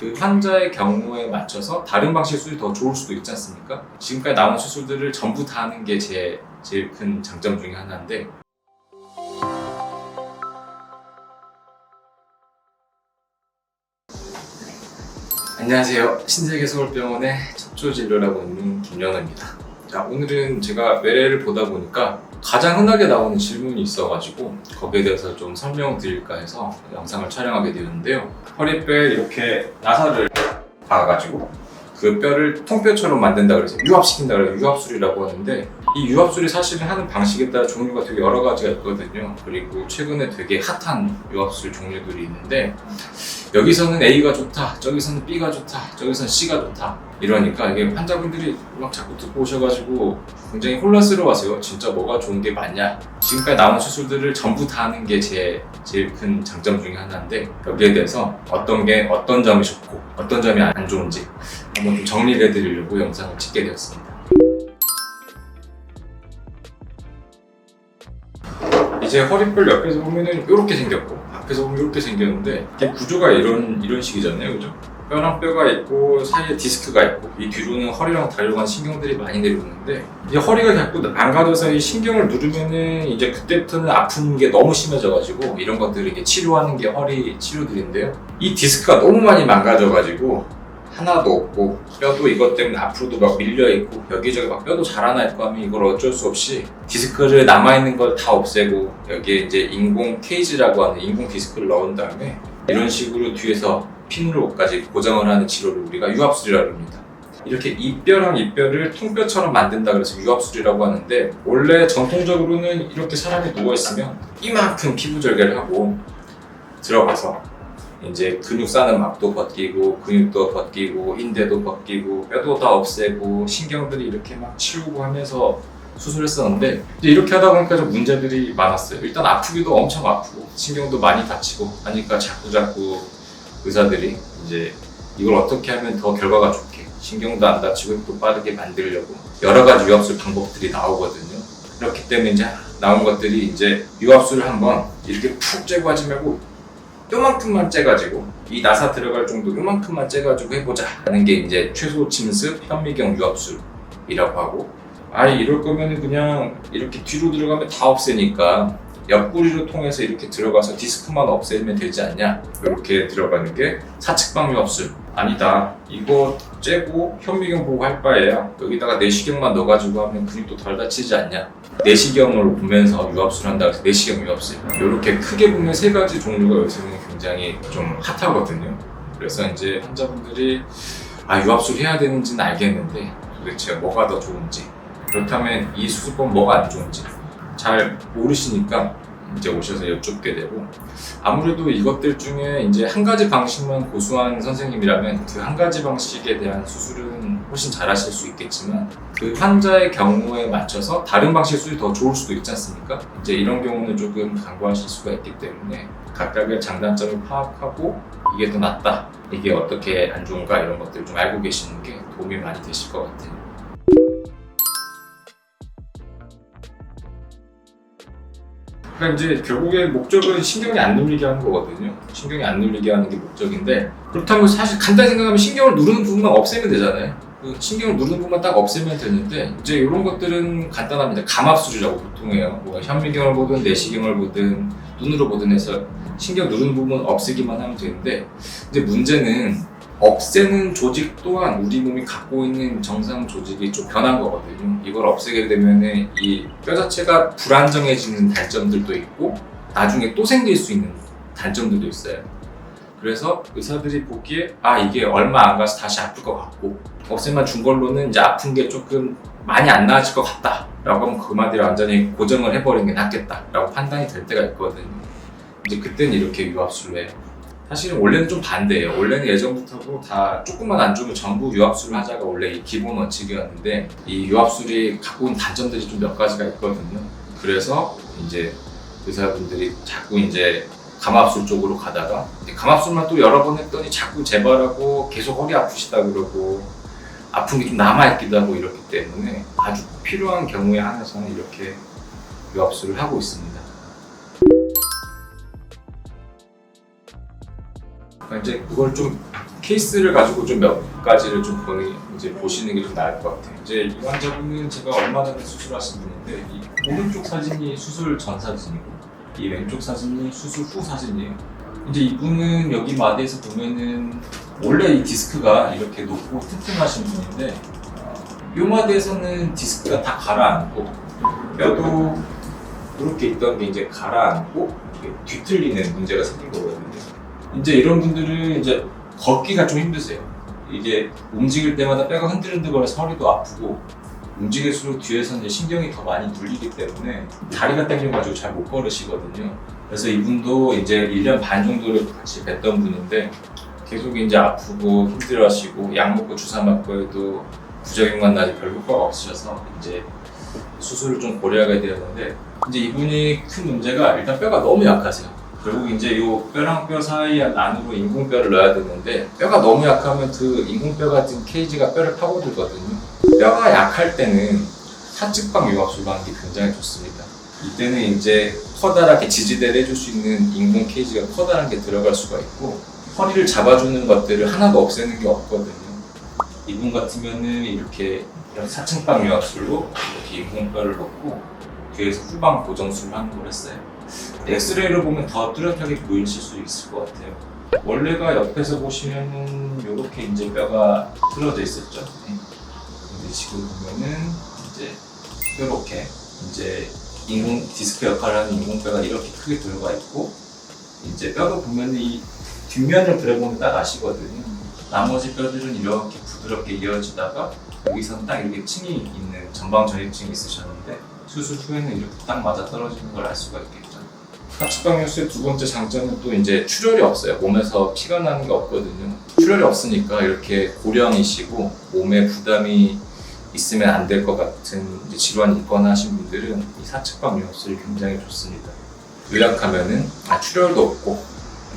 그 환자의 경우에 맞춰서 다른 방식 수술이 더 좋을 수도 있지 않습니까? 지금까지 나온 수술들을 전부 다 하는 게 제일 큰 장점 중에 하나인데, 안녕하세요. 신세계서울병원의 척추진료라고 있는 김영호입니다. 자, 오늘은 제가 외래를 보다 보니까 가장 흔하게 나오는 질문이 있어가지고 거기에 대해서 좀 설명을 드릴까 해서 영상을 촬영하게 되었는데요. 허리뼈에 이렇게 나사를 박아가지고 그 뼈를 통뼈처럼 만든다 그래서 유합시킨다 그래서 유합술이라고 하는데, 이 유합술이 사실은 하는 방식에 따라 종류가 되게 여러 가지가 있거든요. 그리고 최근에 되게 핫한 유합술 종류들이 있는데, 여기서는 A가 좋다, 저기서는 B가 좋다, 저기서는 C가 좋다 이러니까 이게 환자분들이 막 자꾸 듣고 오셔가지고 굉장히 혼란스러워하세요. 진짜 뭐가 좋은 게 맞냐? 지금까지 나온 수술들을 전부 다 하는 게 제일 큰 장점 중에 하나인데, 여기에 대해서 어떤 점이 좋고 어떤 점이 안 좋은지 한번 좀 정리를 해드리려고 영상을 찍게 되었습니다. 이제 허리뼈를 옆에서 보면은 이렇게 생겼고 앞에서 보면 이렇게 생겼는데, 이게 구조가 이런 식이잖아요, 그죠? 뼈랑 뼈가 있고 사이에 디스크가 있고, 이 뒤로는 허리랑 다리로 간 신경들이 많이 내려오는데, 이제 허리가 자꾸 망가져서 이 신경을 누르면은 이제 그때부터는 아픈 게 너무 심해져가지고 이런 것들을 이렇게 치료하는 게 허리 치료들인데요. 이 디스크가 너무 많이 망가져가지고 하나도 없고, 뼈도 이것 때문에 앞으로도 막 밀려있고 여기저기 막 뼈도 자라나 있고 하면 이걸 어쩔 수 없이 디스크를 남아있는 걸 다 없애고 여기에 이제 인공 케이지라고 하는 인공 디스크를 넣은 다음에 이런 식으로 뒤에서 핀으로까지 고정을 하는 치료를 우리가 유합술이라고 합니다. 이렇게 이 뼈랑 이 뼈를 통뼈처럼 만든다 그래서 유합술이라고 하는데, 원래 전통적으로는 이렇게 사람이 누워있으면 이만큼 피부절개를 하고 들어가서 이제 근육 쌓는 막도 벗기고 근육도 벗기고 인대도 벗기고 뼈도 다 없애고 신경들이 이렇게 막 치우고 하면서 수술했었는데, 이제 이렇게 하다 보니까 좀 문제들이 많았어요. 일단 아프기도 엄청 아프고 신경도 많이 다치고 하니까 자꾸 의사들이 이제 이걸 어떻게 하면 더 결과가 좋게 신경도 안 다치고 힘도 빠르게 만들려고 여러 가지 유합술 방법들이 나오거든요. 그렇기 때문에 이제 나온 것들이 이제 유합술을 한번 이렇게 푹 째고 하지 말고 요만큼만 째가지고 이 나사 들어갈 정도 요만큼만 째가지고 해보자 하는 게 이제 최소 침습 현미경 유합술이라고 하고, 이럴 거면은 그냥 이렇게 뒤로 들어가면 다 없애니까 옆구리로 통해서 이렇게 들어가서 디스크만 없애면 되지 않냐, 이렇게 들어가는 게 사측방 유합술. 아니다, 이거 째고 현미경 보고 할 바에야 여기다가 내시경만 넣어가지고 하면 근육도 덜 다치지 않냐, 내시경을 보면서 유합술 한다 그래서 내시경 유합술. 이렇게 크게 보면 세 가지 종류가 요즘은 굉장히 좀 핫하거든요. 그래서 이제 환자분들이 유합술 해야 되는지는 알겠는데 도대체 뭐가 더 좋은지, 그렇다면 이 수술법 뭐가 안 좋은지 잘 모르시니까 이제 오셔서 여쭙게 되고, 아무래도 이것들 중에 이제 한 가지 방식만 고수한 선생님이라면 그 한 가지 방식에 대한 수술은 훨씬 잘 하실 수 있겠지만, 그 환자의 경우에 맞춰서 다른 방식 수술이 더 좋을 수도 있지 않습니까? 이제 이런 경우는 조금 간과하실 수가 있기 때문에 각각의 장단점을 파악하고 이게 더 낫다, 이게 어떻게 안 좋은가, 이런 것들을 좀 알고 계시는 게 도움이 많이 되실 것 같아요. 그러니까 이제 결국에 목적은 신경이 안 눌리게 하는 거거든요. 신경이 안 눌리게 하는 게 목적인데, 그렇다면 사실 간단히 생각하면 신경을 누르는 부분만 없애면 되잖아요. 그 신경을 누르는 부분만 딱 없애면 되는데, 이제 이런 것들은 간단합니다. 감압술이라고 보통 해요. 뭐 현미경을 보든 내시경을 보든 눈으로 보든 해서 신경 누르는 부분 없애기만 하면 되는데, 이제 문제는 없애는 조직 또한 우리 몸이 갖고 있는 정상 조직이 좀 변한 거거든요. 이걸 없애게 되면은 이 뼈 자체가 불안정해지는 단점들도 있고 나중에 또 생길 수 있는 단점들도 있어요. 그래서 의사들이 보기에 이게 얼마 안 가서 다시 아플 것 같고, 없애만 준 걸로는 이제 아픈 게 조금 많이 안 나아질 것 같다 라고 하면 그 마디를 완전히 고정을 해버리는 게 낫겠다 라고 판단이 될 때가 있거든요. 이제 그때는 이렇게 유합술을 해요. 사실은 원래는 좀 반대예요. 원래는 예전부터도 다 조금만 안 좋으면 전부 유합술을 하자가 원래 이 기본 원칙이었는데, 이 유합술이 갖고 있는 단점들이 좀 몇 가지가 있거든요. 그래서 이제 의사분들이 자꾸 이제 감압술 쪽으로 가다가, 감압술만 또 여러 번 했더니 자꾸 재발하고 계속 허리 아프시다 그러고 아픈 게 좀 남아있기도 하고 이렇기 때문에 아주 필요한 경우에 한해서는 이렇게 유합술을 하고 있습니다. 이제 그걸 좀 케이스를 가지고 좀 몇 가지를 좀 보시는 게 좀 나을 것 같아요. 이제 이 환자분은 제가 얼마 전에 수술하신 분인데 이 오른쪽 사진이 수술 전 사진이고 이 왼쪽 사진이 수술 후 사진이에요. 이제 이분은 여기 마디에서 보면은 원래 이 디스크가 이렇게 높고 튼튼하신 분인데 이 마디에서는 디스크가 다 가라앉고 뼈도 이렇게 있던 게 이제 가라앉고 뒤틀리는 문제가 생긴 거거든요. 이제 이런 분들은 이제 걷기가 좀 힘드세요. 이게 움직일 때마다 뼈가 흔들흔들거려서 허리도 아프고 움직일수록 뒤에서 이제 신경이 더 많이 눌리기 때문에 다리가 당겨가지고 잘 못 걸으시거든요. 그래서 이분도 이제 1년 반 정도를 같이 뵀던 분인데 계속 이제 아프고 힘들어하시고 약 먹고 주사 맞고 해도 부작용만 나지 별 효과가 없으셔서 이제 수술을 좀 고려하게 되었는데 이제 이분이 큰 문제가 일단 뼈가 너무 약하세요. 결국 이제 이 뼈랑 뼈 사이 안으로 인공뼈를 넣어야 되는데 뼈가 너무 약하면 그 인공뼈 같은 케이지가 뼈를 파고들거든요. 뼈가 약할 때는 사측방 유압술로 하는 게 굉장히 좋습니다. 이때는 이제 커다랗게 지지대를 해줄 수 있는 인공 케이지가 커다란 게 들어갈 수가 있고 허리를 잡아주는 것들을 하나도 없애는 게 없거든요. 이분 같으면은 이렇게 사층방 유압술로 이렇게 인공뼈를 넣고 뒤에서 후방 고정술을 하는 걸 했어요. 엑스레이로 보면 더 뚜렷하게 보이실 수 있을 것 같아요. 원래가 옆에서 보시면은 이렇게 이제 뼈가 틀어져 있었죠. 근데 지금 보면은 이제 이렇게 이제 인공 디스크 역할을 하는 인공뼈가 이렇게 크게 들어가 있고 이제 뼈도 보면은 이 뒷면을 그려보면 딱 아시거든요. 나머지 뼈들은 이렇게 부드럽게 이어지다가 여기서는 딱 이렇게 층이 있는 전방 전입층이 있으셨는데 수술 후에는 이렇게 딱 맞아 떨어지는 걸 알 수가 있겠죠. 사측방 유수의 두 번째 장점은 또 이제 출혈이 없어요. 몸에서 피가 나는 게 없거든요. 출혈이 없으니까 이렇게 고령이시고 몸에 부담이 있으면 안 될 것 같은 이제 질환이 있거나 하신 분들은 이 사측방 유압술이 굉장히 좋습니다. 요약하면은 출혈도 없고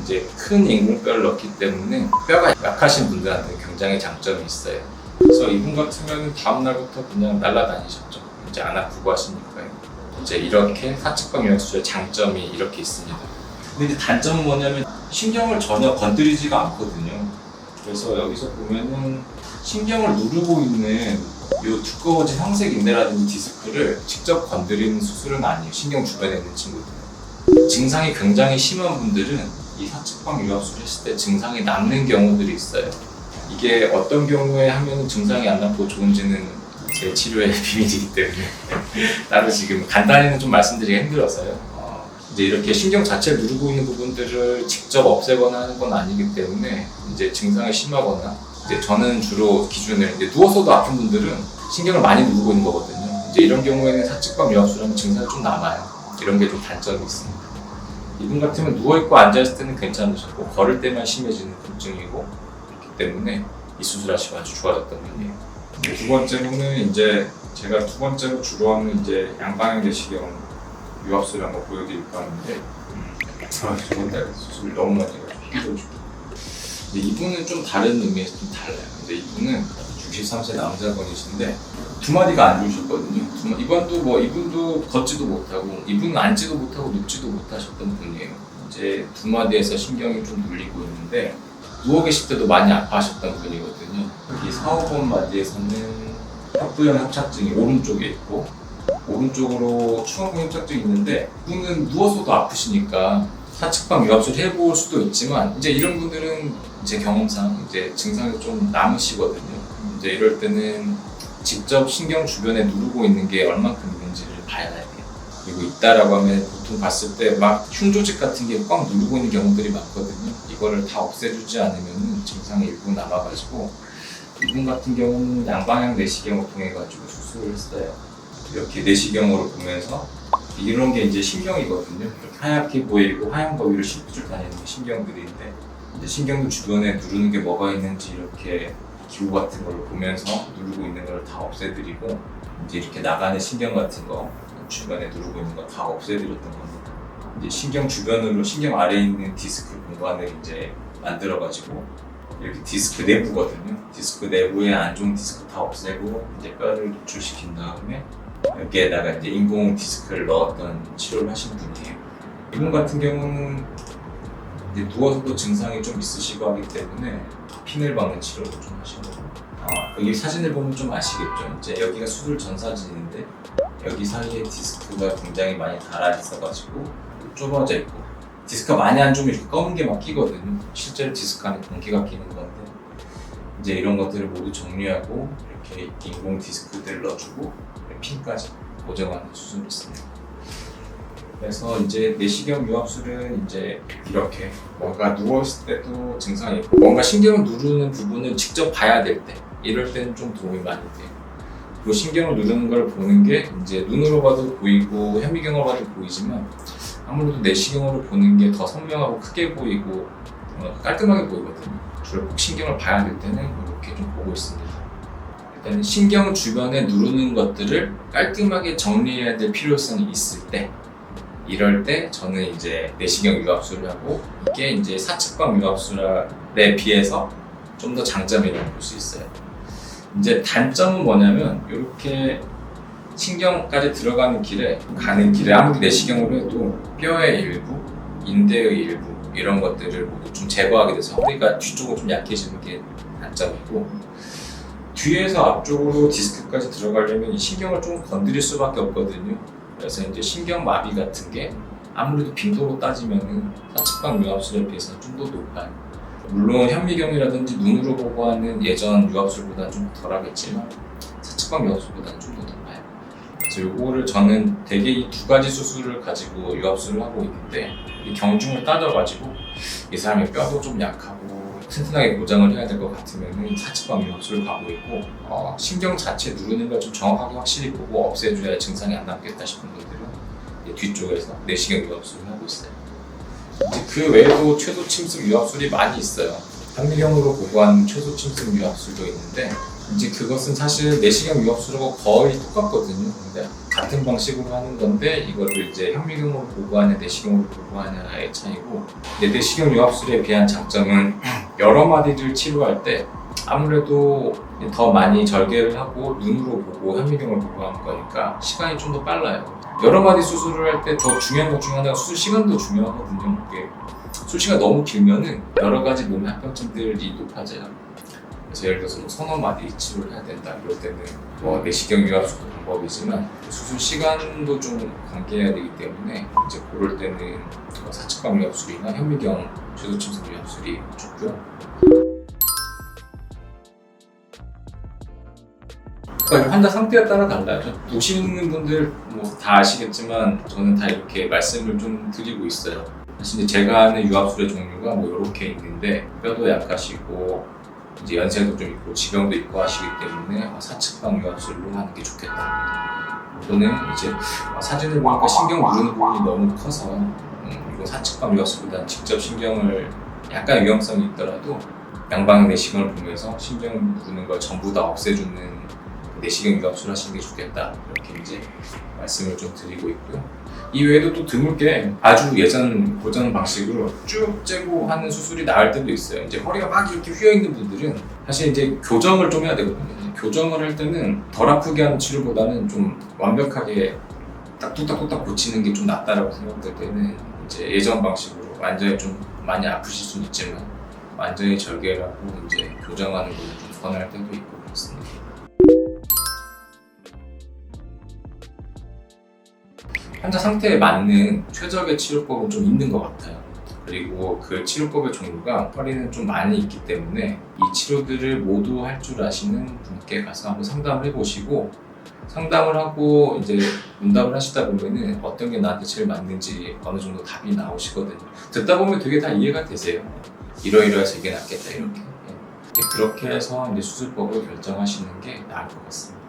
이제 큰 인공뼈를 넣기 때문에 뼈가 약하신 분들한테 굉장히 장점이 있어요. 그래서 이분 같으면 다음 날부터 그냥 날아다니셨죠. 이제 안 아프고 하시니까요. 이제 이렇게 사측방 유압술의 장점이 이렇게 있습니다. 근데 이제 단점은 뭐냐면 신경을 전혀 건드리지가 않거든요. 그래서 여기서 보면은 신경을 누르고 있는 이 두꺼워진 황색 인대라든지 디스크를 직접 건드리는 수술은 아니에요. 신경 주변에 있는 친구들은. 증상이 굉장히 심한 분들은 이 사측방 유압술 했을 때 증상이 남는 경우들이 있어요. 이게 어떤 경우에 하면 증상이 안 남고 좋은지는 제 치료의 비밀이기 때문에 따로 지금 간단히는 좀 말씀드리기 힘들어서요. 이제 이렇게 신경 자체를 누르고 있는 부분들을 직접 없애거나 하는 건 아니기 때문에 이제 증상이 심하거나 이제 저는 주로 기준을 이제 누워서도 아픈 분들은 신경을 많이 누르고 있는 거거든요. 이제 이런 경우에는 사측방 유압술하면 증상이 좀 남아요. 이런 게 좀 단점이 있습니다. 이분 같으면 누워있고 앉아있을 때는 괜찮으셨고 걸을 때만 심해지는 통증이고 그렇기 때문에 이 수술하시고 아주 좋아졌던 분이에요. 두 번째로는 이제 제가 두 번째로 주로 하는 이제 양방향 내시경 유압술을 한번 보여드릴까 하는데 두 번째 수술 너무 많이 해가지고 힘들어지고 이분은 좀 다른 의미에서 좀 달라요. 근데 이분은 63세 남자분이신데 두 마디가 안 좋으셨거든요. 이분도 걷지도 못하고 이분은 앉지도 못하고 눕지도 못하셨던 분이에요. 이제 두 마디에서 신경이 좀 눌리고 있는데 누워 계실 때도 많이 아파하셨던 분이거든요. 이 4, 5번 마디에서는 척부형 협착증이 오른쪽에 있고 오른쪽으로 추간근 협착증이 있는데 이분은 누워서도 아프시니까 사측방 유압술 해볼 수도 있지만 이제 이런 분들은 제 경험상 이제 증상이 좀 남으시거든요. 이제 이럴 때는 직접 신경 주변에 누르고 있는 게 얼만큼 있는지를 봐야 돼요. 그리고 있다라고 하면 보통 봤을 때 막 흉조직 같은 게 꽉 누르고 있는 경우들이 많거든요. 이거를 다 없애주지 않으면 증상이 일부 남아가지고 이분 같은 경우는 양방향 내시경을 통해가지고 수술을 했어요. 이렇게 내시경으로 보면서 이런 게 이제 신경이거든요. 이렇게 하얗게 보이고 하얀 거 위로 실핏줄 다니는 게 신경들인데 이제 신경도 주변에 누르는 게 뭐가 있는지 이렇게 기구 같은 걸로 보면서 누르고 있는 걸 다 없애드리고 이제 이렇게 나가는 신경 같은 거 주변에 누르고 있는 거 다 없애드렸던 겁니다. 이제 신경 주변으로 신경 아래에 있는 디스크 공간을 이제 만들어가지고 이렇게 디스크 내부거든요. 디스크 내부에 안 좋은 디스크 다 없애고 이제 뼈를 노출시킨 다음에 여기에다가 이제 인공 디스크를 넣었던 치료를 하신 분이에요. 이분 같은 경우는 이제 누워서도 증상이 좀 있으시고 하기 때문에 핀을 박는 치료를 좀 하시고 여기 사진을 보면 좀 아시겠죠? 이제 여기가 수술 전 사진인데 여기 사이에 디스크가 굉장히 많이 달아 있어가지고 좁아져 있고 디스크가 많이 안 좋으면 이렇게 검은 게 막 끼거든요. 실제로 디스크 안에 공기가 끼는 건데 이제 이런 것들을 모두 정리하고 이렇게 인공 디스크들을 넣어주고 핀까지 고정하는 수술을 했습니다. 그래서 이제 내시경 유압술은 이제 이렇게 뭔가 누워있을 때도 증상이 있고 뭔가 신경을 누르는 부분을 직접 봐야 될 때 이럴 때는 좀 도움이 많이 돼요. 그리고 신경을 누르는 걸 보는 게 이제 눈으로 봐도 보이고 현미경으로 봐도 보이지만 아무래도 내시경으로 보는 게 더 선명하고 크게 보이고 깔끔하게 보이거든요. 주로 꼭 신경을 봐야 될 때는 이렇게 좀 보고 있습니다. 일단 신경 주변에 누르는 것들을 깔끔하게 정리해야 될 필요성이 있을 때 이럴 때 저는 이제 내시경 유압술을 하고 이게 이제 사측방 유압술에 비해서 좀 더 장점이라고 볼 수 있어요. 이제 단점은 뭐냐면 이렇게 신경까지 들어가는 길에 아무리 내시경으로 해도 뼈의 일부, 인대의 일부 이런 것들을 모두 좀 제거하게 돼서 허리가 뒤쪽으로 좀 약해지는 게 단점이고 뒤에서 앞쪽으로 디스크까지 들어가려면 이 신경을 좀 건드릴 수밖에 없거든요. 그래서 이제 신경마비 같은 게 아무래도 빈도로 따지면은 사측방 유압술에 비해서 좀 더 높아요. 물론 현미경이라든지 눈으로 보고 하는 예전 유압술보다는 좀 덜하겠지만 사측방 유압술보다는 좀 더 높아요. 그래서 요거를 저는 대개 이 두 가지 수술을 가지고 유압술을 하고 있는데 이 경중을 따져가지고 이 사람의 뼈도 좀 약하고 튼튼하게 고정을 해야 될 것 같으면 사측방 유압술을 가고 있고 신경 자체 누르는 걸 좀 정확하게 확실히 보고 없애줘야 증상이 안 남겠다 싶은 분들은 뒤쪽에서 내시경 유압술을 하고 있어요. 이제 그 외에도 최소 침습 유압술이 많이 있어요. 현미경으로 보고한 최소 침습 유압술도 있는데 이제 그것은 사실 내시경 유압술하고 거의 똑같거든요. 근데 같은 방식으로 하는 건데 이거를 이제 현미경으로 보고하냐 내시경으로 보고하냐의 차이고 내시경 유압술에 비한 장점은 여러 마디를 치료할 때 아무래도 더 많이 절개를 하고 눈으로 보고 현미경을 보고 하는 거니까 시간이 좀 더 빨라요. 여러 마디 수술을 할 때 더 중요한 것 중에 하나가 수술 시간도 중요하거든요. 이게 수술 시간 너무 길면은 여러 가지 몸의 합병증들이 높아져요. 그래서 예를 들어서 서너 마디 치료를 해야 된다 이럴 때는 내시경 유압술도 방법이지만 수술 시간도 좀 관계해야 되기 때문에 이제 그럴 때는 사측방 유압술이나 현미경 최소 침습 유압술이 좋고요. 그러니까 환자 상태에 따라 달라요. 보시는 분들 뭐 다 아시겠지만 저는 다 이렇게 말씀을 좀 드리고 있어요. 사실 이제 제가 하는 유압술의 종류가 뭐 이렇게 있는데 뼈도 약하시고 이제 연세도 좀 있고 지병도 있고 하시기 때문에 사측방 유압술로 하는 게 좋겠다. 또는 이제 사진을 보니까 신경 누르는 부분이 너무 커서 이거 사측방 유압술보다는 직접 신경을 약간 위험성이 있더라도 양방 내시경을 보면서 신경 누르는 걸 전부 다 없애주는 내시경 유압술 하시는 게 좋겠다 이렇게 이제 말씀을 좀 드리고 있고요. 이 외에도 또 드물게 아주 예전 고전 방식으로 쭉 째고 하는 수술이 나을 때도 있어요. 이제 허리가 막 이렇게 휘어 있는 분들은 사실 이제 교정을 좀 해야 되거든요. 교정을 할 때는 덜 아프게 하는 치료보다는 좀 완벽하게 딱 뚝딱뚝딱 고치는 게 좀 낫다라고 생각될 때는 이제 예전 방식으로 완전히 좀 많이 아프실 수는 있지만 완전히 절개를 하고 이제 교정하는 걸 좀 권할 때도 있고 그렇습니다. 환자 상태에 맞는 최적의 치료법은 좀 있는 것 같아요. 그리고 그 치료법의 종류가 허리는 좀 많이 있기 때문에 이 치료들을 모두 할 줄 아시는 분께 가서 한번 상담을 해보시고 상담을 하고 이제 문답을 하시다 보면은 어떤 게 나한테 제일 맞는지 어느 정도 답이 나오시거든요. 듣다 보면 되게 다 이해가 되세요. 이러이러해서 이게 낫겠다 이렇게. 그렇게 해서 이제 수술법을 결정하시는 게 나을 것 같습니다.